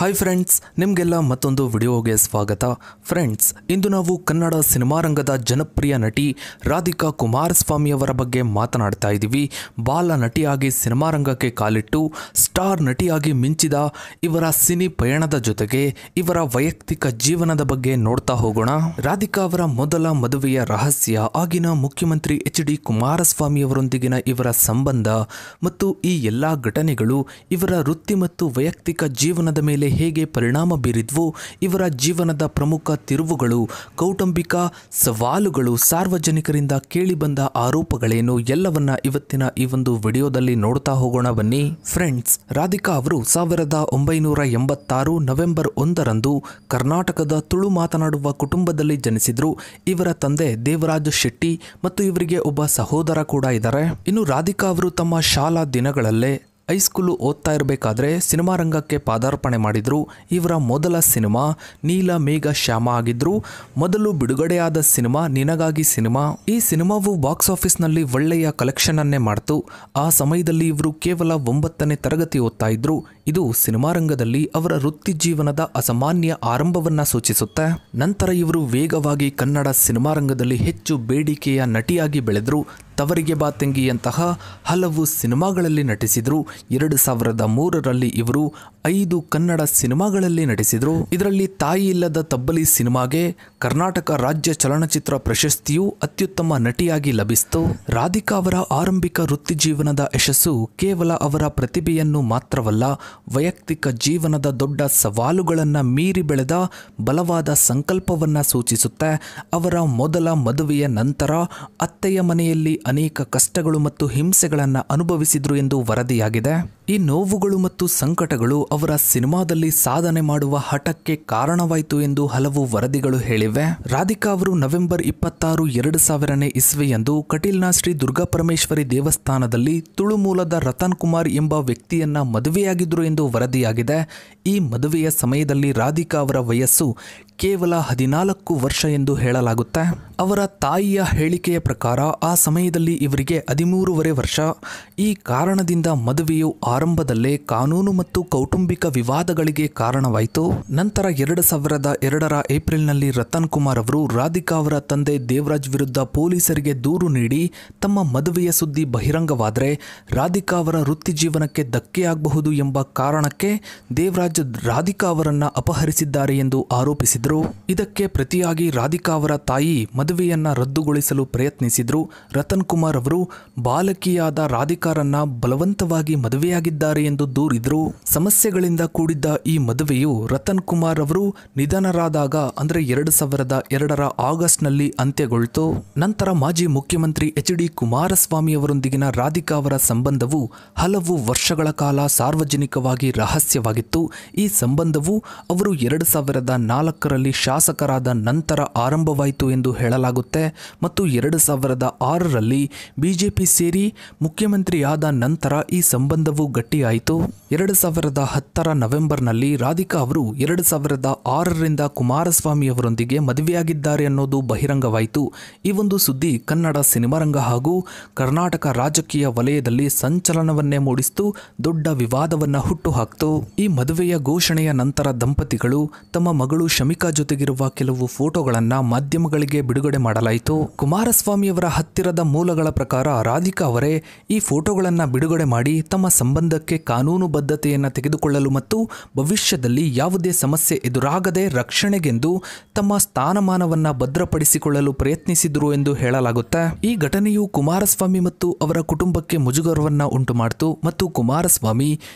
Hi friends, ನಿಮಗೆಲ್ಲ ಮತ್ತೊಂದು ವಿಡಿಯೋಗೆ ಸ್ವಾಗತ. ಫ್ರೆಂಡ್ಸ್, ಇಂದು ನಾವು ಕನ್ನಡ ಸಿನಿಮಾ ರಂಗದ ಜನಪ್ರಿಯ ನಟಿ ರಾಧಿಕಾ ಕುಮಾರಸ್ವಾಮಿ ಅವರ ಬಗ್ಗೆ ಮಾತನಾಡ್ತಾ ಇದ್ದೀವಿ. ಬಾಲ ನಟಿಯಾಗಿ ಸಿನಿಮಾ ರಂಗಕ್ಕೆ ಕಾಲಿಟ್ಟು ಸ್ಟಾರ್ ನಟಿಯಾಗಿ ಮಿಂಚಿದ ಇವರ ಸಿನಿ ಪಯಣದ ಜೊತೆಗೆ ಇವರ ವೈಯಕ್ತಿಕ ಜೀವನದ ಬಗ್ಗೆ ನೋಡ್ತಾ ಹೋಗೋಣ. ರಾಧಿಕಾ ಅವರ ಮೊದಲ ಮದುವೆಯ ರಹಸ್ಯ, ಆಗಿನ ಮುಖ್ಯಮಂತ್ರಿ ಎಚ್.ಡಿ. ಕುಮಾರಸ್ವಾಮಿ ಅವರೊಂದಿಗಿನ ಇವರ ಸಂಬಂಧ ಮತ್ತು ಈ ಎಲ್ಲ ಘಟನೆಗಳು ಇವರ ವೃತ್ತಿ ಮತ್ತು ವೈಯಕ್ತಿಕ ಜೀವನದ ಮೇಲೆ ಹೇಗೆ ಪರಿಣಾಮ ಬೀರಿದ್ವು, ಇವರ ಜೀವನದ ಪ್ರಮುಖ ತಿರುವುಗಳು, ಕೌಟುಂಬಿಕ ಸವಾಲುಗಳು, ಸಾರ್ವಜನಿಕರಿಂದ ಕೇಳಿಬಂದ ಆರೋಪಗಳೇನು, ಎಲ್ಲವನ್ನ ಇವತ್ತಿನ ಈ ಒಂದು ವಿಡಿಯೋದಲ್ಲಿ ನೋಡ್ತಾ ಹೋಗೋಣ ಬನ್ನಿ. ಫ್ರೆಂಡ್ಸ್, ರಾಧಿಕಾ ಅವರು 1986 ನವೆಂಬರ್ 1ರಂದು ಕರ್ನಾಟಕದ ತುಳು ಮಾತನಾಡುವ ಕುಟುಂಬದಲ್ಲಿ ಜನಿಸಿದ್ರು. ಇವರ ತಂದೆ ದೇವರಾಜ್ ಶೆಟ್ಟಿ ಮತ್ತು ಇವರಿಗೆ ಒಬ್ಬ ಸಹೋದರ ಕೂಡ ಇದ್ದಾರೆ. ಇನ್ನು ರಾಧಿಕಾ ಅವರು ತಮ್ಮ ಶಾಲಾ ದಿನಗಳಲ್ಲೇ ಹೈಸ್ಕೂಲು ಓದ್ತಾ ಇರಬೇಕಾದ್ರೆ ಸಿನಿಮಾ ರಂಗಕ್ಕೆ ಪಾದಾರ್ಪಣೆ ಮಾಡಿದ್ರು. ಇವರ ಮೊದಲ ಸಿನಿಮಾ ನೀಲ ಮೇಘ ಶ್ಯಾಮ ಆಗಿದ್ರು. ಮೊದಲು ಬಿಡುಗಡೆಯಾದ ಸಿನಿಮಾ ನಿನಗಾಗಿ ಸಿನಿಮಾ. ಈ ಸಿನಿಮಾವು ಬಾಕ್ಸ್ ಆಫೀಸ್ನಲ್ಲಿ ಒಳ್ಳೆಯ ಕಲೆಕ್ಷನ್ ಅನ್ನೇ ಮಾಡ್ತು. ಆ ಸಮಯದಲ್ಲಿ ಇವರು ಕೇವಲ 9ನೇ ತರಗತಿ ಓದ್ತಾ ಇದ್ರು. ಇದು ಸಿನಿಮಾ ರಂಗದಲ್ಲಿ ಅವರ ವೃತ್ತಿ ಜೀವನದ ಅಸಾಮಾನ್ಯ ಆರಂಭವನ್ನ ಸೂಚಿಸುತ್ತೆ. ನಂತರ ಇವರು ವೇಗವಾಗಿ ಕನ್ನಡ ಸಿನಿಮಾ ರಂಗದಲ್ಲಿ ಹೆಚ್ಚು ಬೇಡಿಕೆಯ ನಟಿಯಾಗಿ ಬೆಳೆದ್ರು. ತವರಿಗೆ ಬಾ ತಂಗಿಯಂತಹ ಹಲವು ಸಿನಿಮಾಗಳಲ್ಲಿ ನಟಿಸಿದ್ರು. 2003ರಲ್ಲಿ ಇವರು 5 ಕನ್ನಡ ಸಿನಿಮಾಗಳಲ್ಲಿ ನಟಿಸಿದ್ರು. ಇದರಲ್ಲಿ ತಾಯಿ ಇಲ್ಲದ ತಬ್ಬಲಿ ಸಿನಿಮಾಗೆ ಕರ್ನಾಟಕ ರಾಜ್ಯ ಚಲನಚಿತ್ರ ಪ್ರಶಸ್ತಿಯು ಅತ್ಯುತ್ತಮ ನಟಿಯಾಗಿ ಲಭಿಸಿತು. ರಾಧಿಕಾ ಅವರ ಆರಂಭಿಕ ವೃತ್ತಿ ಜೀವನದ ಯಶಸ್ಸು ಕೇವಲ ಅವರ ಪ್ರತಿಭೆಯನ್ನು ಮಾತ್ರವಲ್ಲ, ವೈಯಕ್ತಿಕ ಜೀವನದ ದೊಡ್ಡ ಸವಾಲುಗಳನ್ನ ಮೀರಿ ಬೆಳೆದ ಬಲವಾದ ಸಂಕಲ್ಪವನ್ನ ಸೂಚಿಸುತ್ತೆ. ಅವರ ಮೊದಲ ಮದುವೆಯ ನಂತರ ಅತ್ತೆಯ ಮನೆಯಲ್ಲಿ ಅನೇಕ ಕಷ್ಟಗಳು ಮತ್ತು ಹಿಂಸೆಗಳನ್ನು ಅನುಭವಿಸಿದ್ರು ಎಂದು ವರದಿಯಾಗಿದೆ. ಈ ನೋವುಗಳು ಮತ್ತು ಸಂಕಟಗಳು ಅವರ ಸಿನಿಮಾದಲ್ಲಿ ಸಾಧನೆ ಮಾಡುವ ಹಠಕ್ಕೆ ಕಾರಣವಾಯಿತು ಎಂದು ಹಲವು ವರದಿಗಳು ಹೇಳಿವೆ. ರಾಧಿಕಾ ಅವರು ನವೆಂಬರ್ 26, 2000ನೇ ಇಸ್ವಿಯಂದು ಕಟೀಲ್ನ ಶ್ರೀ ದುರ್ಗಾಪರಮೇಶ್ವರಿ ದೇವಸ್ಥಾನದಲ್ಲಿ ತುಳು ಮೂಲದ ರತನ್ ಕುಮಾರ್ ಎಂಬ ವ್ಯಕ್ತಿಯನ್ನ ಮದುವೆಯಾಗಿದ್ರು ಎಂದು ವರದಿಯಾಗಿದೆ. ಈ ಮದುವೆಯ ಸಮಯದಲ್ಲಿ ರಾಧಿಕಾ ಅವರ ವಯಸ್ಸು ಕೇವಲ 14 ವರ್ಷ ಎಂದು ಹೇಳಲಾಗುತ್ತೆ. ಅವರ ತಾಯಿಯ ಹೇಳಿಕೆಯ ಪ್ರಕಾರ ಆ ಸಮಯದಲ್ಲಿ ಇವರಿಗೆ 13.5 ವರ್ಷ. ಈ ಕಾರಣದಿಂದ ಮದುವೆಯು ಆರಂಭದಲ್ಲೇ ಕಾನೂನು ಮತ್ತು ಕೌಟುಂಬಿಕ ವಿವಾದಗಳಿಗೆ ಕಾರಣವಾಯಿತು. ನಂತರ 2002ರ ಏಪ್ರಿಲ್ನಲ್ಲಿ ರತನ್ ಕುಮಾರ್ ಅವರು ರಾಧಿಕಾ ಅವರ ತಂದೆ ದೇವರಾಜ್ ವಿರುದ್ಧ ಪೊಲೀಸರಿಗೆ ದೂರು ನೀಡಿ ತಮ್ಮ ಮದುವೆಯ ಸುದ್ದಿ ಬಹಿರಂಗವಾದರೆ ರಾಧಿಕಾ ಅವರ ವೃತ್ತಿ ಜೀವನಕ್ಕೆ ಧಕ್ಕೆಯಾಗಬಹುದು ಎಂಬ ಕಾರಣಕ್ಕೆ ದೇವರಾಜ್ ರಾಧಿಕಾ ಅವರನ್ನ ಅಪಹರಿಸಿದ್ದಾರೆ ಎಂದು ಆರೋಪಿಸಿದರು. ಇದಕ್ಕೆ ಪ್ರತಿಯಾಗಿ ರಾಧಿಕಾ ಅವರ ತಾಯಿ ಮದುವೆಯನ್ನ ರದ್ದುಗೊಳಿಸಲು ಪ್ರಯತ್ನಿಸಿದ್ರು. ರತನ್ ಕುಮಾರ್ ಅವರು ಬಾಲಕಿಯಾದ ರಾಧಿಕಾರನ್ನ ಬಲವಂತವಾಗಿ ಮದುವೆಯಾಗಿದ್ದಾರೆ ಎಂದು ದೂರಿದ್ರು. ಸಮಸ್ಯೆಗಳಿಂದ ಕೂಡಿದ್ದ ಈ ಮದುವೆಯು ರತನ್ ಕುಮಾರ್ ಅವರು ನಿಧನರಾದಾಗ ಅಂದರೆ 2002ರ ಆಗಸ್ಟ್ನಲ್ಲಿ ಅಂತ್ಯಗೊಳ್ತು. ನಂತರ ಮಾಜಿ ಮುಖ್ಯಮಂತ್ರಿ ಎಚ್.ಡಿ. ಕುಮಾರಸ್ವಾಮಿ ಅವರೊಂದಿಗಿನ ರಾಧಿಕಾ ಅವರ ಸಂಬಂಧವು ಹಲವು ವರ್ಷಗಳ ಕಾಲ ಸಾರ್ವಜನಿಕವಾಗಿ ರಹಸ್ಯವಾಗಿತ್ತು. ಈ ಸಂಬಂಧವು ಅವರು 2004ರಲ್ಲಿ ಶಾಸಕರಾದ ನಂತರ ಆರಂಭವಾಯಿತು ಎಂದು ಹೇಳಲಾಗುತ್ತೆ ಮತ್ತು 2006ರಲ್ಲಿ ಬಿಜೆಪಿ ಸೇರಿ ಮುಖ್ಯಮಂತ್ರಿಯಾದ ನಂತರ ಈ ಸಂಬಂಧವು ಗಟ್ಟಿಯಾಯಿತು. 2010ರ ನವೆಂಬರ್ನಲ್ಲಿ ರಾಧಿಕಾ ಅವರು 2006ರಿಂದ ಕುಮಾರಸ್ವಾಮಿ ಅವರೊಂದಿಗೆ ಮದುವೆಯಾಗಿದ್ದಾರೆ ಅನ್ನೋದು ಬಹಿರಂಗವಾಯಿತು. ಈ ಒಂದು ಸುದ್ದಿ ಕನ್ನಡ ಸಿನಿಮಾರಂಗ ಹಾಗೂ ಕರ್ನಾಟಕ ರಾಜಕೀಯ ವಲಯದಲ್ಲಿ ಸಂಚಲನವನ್ನೇ ಮೂಡಿಸಿತು, ದೊಡ್ಡ ವಿವಾದವನ್ನ ಹುಟ್ಟುಹಾಕ್ತು. ಈ ಮದುವೆಯ ಘೋಷಣೆಯ ನಂತರ ದಂಪತಿಗಳು ತಮ್ಮ ಮಗಳು ಶಮಿಕಾ ಜೊತೆಗಿರುವ ಕೆಲವು ಫೋಟೋಗಳನ್ನ ಮಾಧ್ಯಮಗಳಿಗೆ ಬಿಡುಗಡೆ ಮಾಡಲಾಯಿತು. ಕುಮಾರಸ್ವಾಮಿ ಅವರ ಹತ್ತಿರದ ಮೂಲಗಳ ಪ್ರಕಾರ ರಾಧಿಕಾ ಅವರೇ ಈ ಫೋಟೋಗಳನ್ನ ಬಿಡುಗಡೆ ಮಾಡಿ ತಮ್ಮ ಸಂಬಂಧಕ್ಕೆ ಕಾನೂನು ಬದ್ಧತೆಯನ್ನ ತೆಗೆದುಕೊಳ್ಳಲು ಮತ್ತು ಭವಿಷ್ಯದಲ್ಲಿ ಯಾವುದೇ ಸಮಸ್ಯೆ ಎದುರಾಗದೆ ರಕ್ಷಣೆಗೆಂದು ತಮ್ಮ ಸ್ಥಾನಮಾನವನ್ನ ಭದ್ರಪಡಿಸಿಕೊಳ್ಳಲು ಪ್ರಯತ್ನಿಸಿದ್ರು ಎಂದು ಹೇಳಲಾಗುತ್ತೆ. ಈ ಘಟನೆಯು ಕುಮಾರಸ್ವಾಮಿ ಮತ್ತು ಅವರ ಕುಟುಂಬಕ್ಕೆ ಮುಜುಗರವನ್ನ ಉಂಟು ಮಾಡಿತು ಮತ್ತು ಕುಮಾರಸ್ವಾಮಿ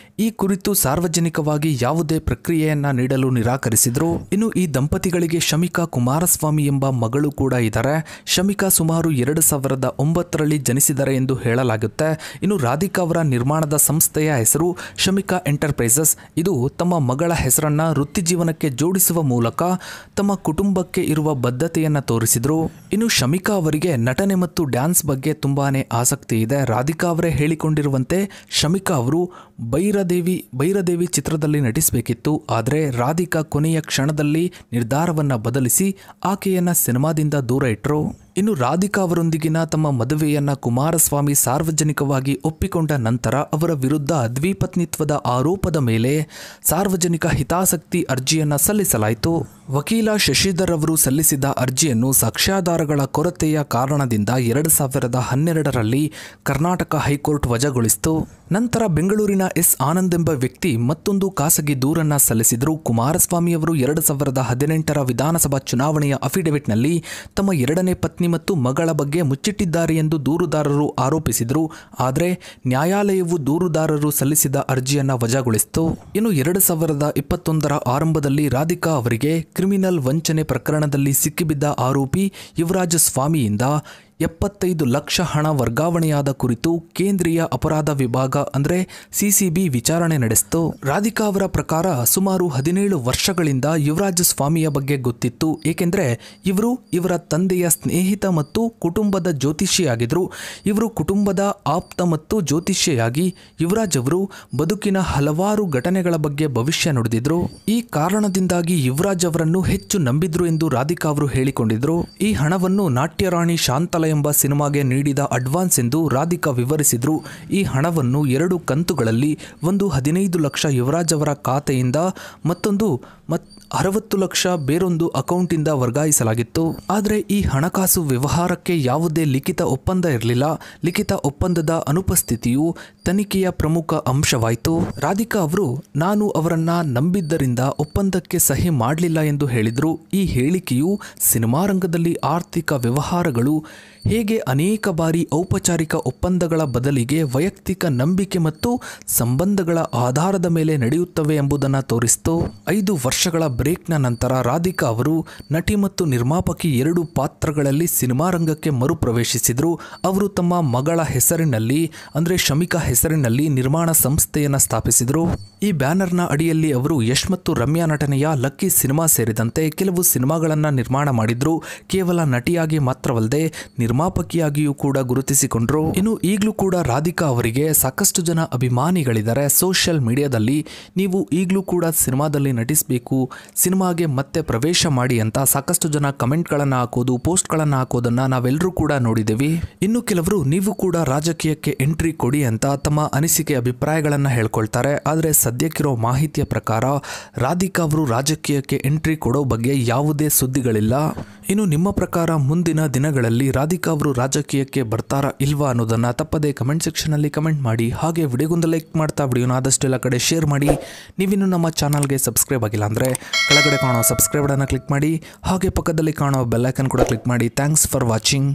ಈ ಕುರಿತು ಸಾರ್ವಜನಿಕವಾಗಿ ಯಾವುದೇ ಪ್ರಕ್ರಿಯೆಯನ್ನ ನೀಡಲು ನಿರಾಕರಿಸಿದ್ರು. ಇನ್ನು ಈ ದಂಪತಿಗಳಿಗೆ ಶಮಿಕಾ ಕುಮಾರಸ್ವಾಮಿ ಎಂಬ ಮಗಳು ಕೂಡ ಇದ್ದಾರೆ. ಶಮಿಕಾ ಸುಮಾರು 2009ರಲ್ಲಿ ಜನಿಸಿದ್ದಾರೆ ಎಂದು ಹೇಳಲಾಗುತ್ತೆ. ಇನ್ನು ರಾಧಿಕಾ ಅವರ ನಿರ್ಮಾಣದ ಸಂಸ್ಥೆಯ ಹೆಸರು ಶಮಿಕಾ ಎಂಟರ್ಪ್ರೈಸಸ್. ಇದು ತಮ್ಮ ಮಗಳ ಹೆಸರನ್ನ ವೃತ್ತಿ ಜೀವನಕ್ಕೆ ಜೋಡಿಸುವ ಮೂಲಕ ತಮ್ಮ ಕುಟುಂಬಕ್ಕೆ ಇರುವ ಬದ್ಧತೆಯನ್ನ ತೋರಿಸಿದ್ರು. ಇನ್ನು ಶಮಿಕಾ ಅವರಿಗೆ ನಟನೆ ಮತ್ತು ಡ್ಯಾನ್ಸ್ ಬಗ್ಗೆ ತುಂಬಾನೇ ಆಸಕ್ತಿ ಇದೆ. ರಾಧಿಕಾ ಅವರೇ ಹೇಳಿಕೊಂಡಿರುವಂತೆ ಶಮಿಕಾ ಅವರು ಭೈರದೇವಿ ಚಿತ್ರದಲ್ಲಿ ನಟಿಸಬೇಕಿತ್ತು. ಆದರೆ ರಾಧಿಕಾ ಕೊನೆಯ ಕ್ಷಣದಲ್ಲಿ ನಿರ್ಧಾರವನ್ನ ಬದಲಿಸಿ ಆಕೆಯನ್ನ ಸಿನಿಮಾದಿಂದ ದೂರ ಇಟ್ಟರು. ಇನ್ನು ರಾಧಿಕಾ ಅವರೊಂದಿಗಿನ ತಮ್ಮ ಮದುವೆಯನ್ನ ಕುಮಾರಸ್ವಾಮಿ ಸಾರ್ವಜನಿಕವಾಗಿ ಒಪ್ಪಿಕೊಂಡ ನಂತರ ಅವರ ವಿರುದ್ಧ ದ್ವಿಪತ್ನಿತ್ವದ ಆರೋಪದ ಮೇಲೆ ಸಾರ್ವಜನಿಕ ಹಿತಾಸಕ್ತಿ ಅರ್ಜಿಯನ್ನ ಸಲ್ಲಿಸಲಾಯಿತು. ವಕೀಲ ಶಶಿಧರ್ ಅವರು ಸಲ್ಲಿಸಿದ ಅರ್ಜಿಯನ್ನು ಸಾಕ್ಷ್ಯಾಧಾರಗಳ ಕೊರತೆಯ ಕಾರಣದಿಂದ 2012ರಲ್ಲಿ ಕರ್ನಾಟಕ ಹೈಕೋರ್ಟ್ ವಜಾಗೊಳಿಸಿತು. ನಂತರ ಬೆಂಗಳೂರಿನ ಎಸ್ ಆನಂದ್ ಎಂಬ ವ್ಯಕ್ತಿ ಮತ್ತೊಂದು ಖಾಸಗಿ ದೂರನ್ನ ಸಲ್ಲಿಸಿದರು. ಕುಮಾರಸ್ವಾಮಿ ಅವರು 2018ರ ವಿಧಾನಸಭಾ ಚುನಾವಣೆಯ ಅಫಿಡವಿಟ್ನಲ್ಲಿ ತಮ್ಮ 2ನೇ ಪತ್ನಿ ಮತ್ತು ಮಗಳ ಬಗ್ಗೆ ಮುಚ್ಚಿಟ್ಟಿದ್ದಾರೆ ಎಂದು ದೂರುದಾರರು ಆರೋಪಿಸಿದರು. ಆದರೆ ನ್ಯಾಯಾಲಯವು ದೂರುದಾರರು ಸಲ್ಲಿಸಿದ ಅರ್ಜಿಯನ್ನ ವಜಾಗೊಳಿಸಿತು. ಇನ್ನು 2021ರ ಆರಂಭದಲ್ಲಿ ರಾಧಿಕಾ ಅವರಿಗೆ ಕ್ರಿಮಿನಲ್ ವಂಚನೆ ಪ್ರಕರಣದಲ್ಲಿ ಸಿಕ್ಕಿಬಿದ್ದ ಆರೋಪಿ ಯುವರಾಜ ಸ್ವಾಮಿಯಿಂದ 75 ಲಕ್ಷ ಹಣ ವರ್ಗಾವಣೆಯಾದ ಕುರಿತು ಕೇಂದ್ರೀಯ ಅಪರಾಧ ವಿಭಾಗ ಅಂದರೆ ಸಿಸಿಬಿ ವಿಚಾರಣೆ ನಡೆಸಿತು. ರಾಧಿಕಾ ಅವರ ಪ್ರಕಾರ ಸುಮಾರು 17 ವರ್ಷಗಳಿಂದ ಯುವರಾಜ ಸ್ವಾಮಿಯ ಬಗ್ಗೆ ಗೊತ್ತಿತ್ತು. ಏಕೆಂದರೆ ಇವರು ಇವರ ತಂದೆಯ ಸ್ನೇಹಿತ ಮತ್ತು ಕುಟುಂಬದ ಜ್ಯೋತಿಷಿಯಾಗಿದ್ದರು. ಇವರು ಕುಟುಂಬದ ಆಪ್ತ ಮತ್ತು ಜ್ಯೋತಿಷಿಯಾಗಿ ಯುವರಾಜ್ ಅವರು ಬದುಕಿನ ಹಲವಾರು ಘಟನೆಗಳ ಬಗ್ಗೆ ಭವಿಷ್ಯ ನುಡಿದಿದ್ರು. ಈ ಕಾರಣದಿಂದಾಗಿ ಯುವರಾಜ್ ಅವರನ್ನು ಹೆಚ್ಚು ನಂಬಿದ್ರು ಎಂದು ರಾಧಿಕಾ ಅವರು ಹೇಳಿಕೊಂಡಿದ್ರು. ಈ ಹಣವನ್ನು ನಾಟ್ಯರಾಣಿ ಶಾಂತಲ ಎಂಬ ಸಿನಿಮಾಗೆ ನೀಡಿದ ಅಡ್ವಾನ್ಸ್ ಎಂದು ರಾಧಿಕಾ ವಿವರಿಸಿದ್ರು. ಈ ಹಣವನ್ನು 2 ಕಂತುಗಳಲ್ಲಿ ಒಂದು 15 ಲಕ್ಷ ಯುವರಾಜ್ ಅವರ ಖಾತೆಯಿಂದ ಮತ್ತೊಂದು 60 ಲಕ್ಷ ಬೇರೊಂದು ಅಕೌಂಟಿಂದ ವರ್ಗಾಯಿಸಲಾಗಿತ್ತು. ಆದರೆ ಈ ಹಣಕಾಸು ವ್ಯವಹಾರಕ್ಕೆ ಯಾವುದೇ ಲಿಖಿತ ಒಪ್ಪಂದ ಇರಲಿಲ್ಲ. ಲಿಖಿತ ಒಪ್ಪಂದದ ಅನುಪಸ್ಥಿತಿಯು ತನಿಖೆಯ ಪ್ರಮುಖ ಅಂಶವಾಯಿತು. ರಾಧಿಕಾ ಅವರು ನಾನು ಅವರನ್ನ ನಂಬಿದ್ದರಿಂದ ಒಪ್ಪಂದಕ್ಕೆ ಸಹಿ ಮಾಡಲಿಲ್ಲ ಎಂದು ಹೇಳಿದರು. ಈ ಹೇಳಿಕೆಯು ಸಿನಿಮಾ ರಂಗದಲ್ಲಿ ಆರ್ಥಿಕ ವ್ಯವಹಾರಗಳು ಹೇಗೆ ಅನೇಕ ಬಾರಿ ಔಪಚಾರಿಕ ಒಪ್ಪಂದಗಳ ಬದಲಿಗೆ ವೈಯಕ್ತಿಕ ನಂಬಿಕೆ ಮತ್ತು ಸಂಬಂಧಗಳ ಆಧಾರದ ಮೇಲೆ ನಡೆಯುತ್ತವೆ ಎಂಬುದನ್ನು ತೋರಿಸಿತು. 5 ವರ್ಷಗಳ ಬ್ರೇಕ್ನ ನಂತರ ರಾಧಿಕಾ ಅವರು ನಟಿ ಮತ್ತು ನಿರ್ಮಾಪಕಿ 2 ಪಾತ್ರಗಳಲ್ಲಿ ಸಿನಿಮಾ ರಂಗಕ್ಕೆ ಮರುಪ್ರವೇಶಿಸಿದರು. ಅವರು ತಮ್ಮ ಮಗಳ ಹೆಸರಿನಲ್ಲಿ ಅಂದರೆ ಶಮಿಕಾ ಹೆಸರಿನಲ್ಲಿ ನಿರ್ಮಾಣ ಸಂಸ್ಥೆಯನ್ನು ಸ್ಥಾಪಿಸಿದರು. ಈ ಬ್ಯಾನರ್ನ ಅಡಿಯಲ್ಲಿ ಅವರು ಯಶ್ ಮತ್ತು ರಮ್ಯಾ ನಟನೆಯ ಲಕ್ಕಿ ಸಿನಿಮಾ ಸೇರಿದಂತೆ ಕೆಲವು ಸಿನಿಮಾಗಳನ್ನು ನಿರ್ಮಾಣ ಮಾಡಿದ್ರು. ಕೇವಲ ನಟಿಯಾಗಿ ಮಾತ್ರವಲ್ಲದೆ ನಿರ್ಮಾಪಕಿಯಾಗಿಯೂ ಕೂಡ ಗುರುತಿಸಿಕೊಂಡ್ರು. ಇನ್ನು ಈಗಲೂ ಕೂಡ ರಾಧಿಕಾ ಅವರಿಗೆ ಸಾಕಷ್ಟು ಜನ ಅಭಿಮಾನಿಗಳಿದ್ದಾರೆ. ಸೋಷಿಯಲ್ ಮೀಡಿಯಾದಲ್ಲಿ ನೀವು ಈಗಲೂ ಕೂಡ ಸಿನಿಮಾದಲ್ಲಿ ನಟಿಸಬೇಕು, ಸಿನಿಮಾಗೆ ಮತ್ತೆ ಪ್ರವೇಶ ಮಾಡಿ ಅಂತ ಸಾಕಷ್ಟು ಜನ ಕಮೆಂಟ್ಗಳನ್ನು ಹಾಕೋದು, ಪೋಸ್ಟ್ಗಳನ್ನು ಹಾಕೋದನ್ನ ನಾವೆಲ್ಲರೂ ಕೂಡ ನೋಡಿದ್ದೀವಿ. ಇನ್ನು ಕೆಲವರು ನೀವು ಕೂಡ ರಾಜಕೀಯಕ್ಕೆ ಎಂಟ್ರಿ ಕೊಡಿ ಅಂತ ತಮ್ಮ ಅನಿಸಿಕೆ ಅಭಿಪ್ರಾಯಗಳನ್ನು ಹೇಳ್ಕೊಳ್ತಾರೆ. ಆದರೆ ಸದ್ಯಕ್ಕಿರೋ ಮಾಹಿತಿಯ ಪ್ರಕಾರ ರಾಧಿಕಾ ಅವರು ರಾಜಕೀಯಕ್ಕೆ ಎಂಟ್ರಿ ಕೊಡೋ ಬಗ್ಗೆ ಯಾವುದೇ ಸುದ್ದಿಗಳಿಲ್ಲ. ಇನ್ನು ನಿಮ್ಮ ಪ್ರಕಾರ ಮುಂದಿನ ದಿನಗಳಲ್ಲಿ ರಾಧಿಕಾ ಅವರು ರಾಜಕೀಯಕ್ಕೆ ಬರ್ತಾರಾ ಇಲ್ವಾ ಅನ್ನೋದನ್ನ ತಪ್ಪದೆ ಕಮೆಂಟ್ ಸೆಕ್ಷನಲ್ಲಿ ಕಮೆಂಟ್ ಮಾಡಿ. ಹಾಗೆ ವಿಡಿಯೋಗೊಂದು ಲೈಕ್ ಮಾಡ್ತಾ ವಿಡಿಯೋನ ಆದಷ್ಟು ಎಲ್ಲ ಕಡೆ ಶೇರ್ ಮಾಡಿ. ನೀವಿನ್ನು ನಮ್ಮ ಚಾನಲ್ಗೆ ಸಬ್ಸ್ಕ್ರೈಬ್ ಆಗಿಲ್ಲ ಅಂದರೆ ಕೆಳಗಡೆ ಕಾಣೋ ಸಬ್ಸ್ಕ್ರೈಬ್ ಬಟನ್ನ ಕ್ಲಿಕ್ ಮಾಡಿ. ಹಾಗೆ ಪಕ್ಕದಲ್ಲಿ ಕಾಣೋ ಬೆಲ್ ಐಕನ್ ಕೂಡ ಕ್ಲಿಕ್ ಮಾಡಿ. Thanks for watching.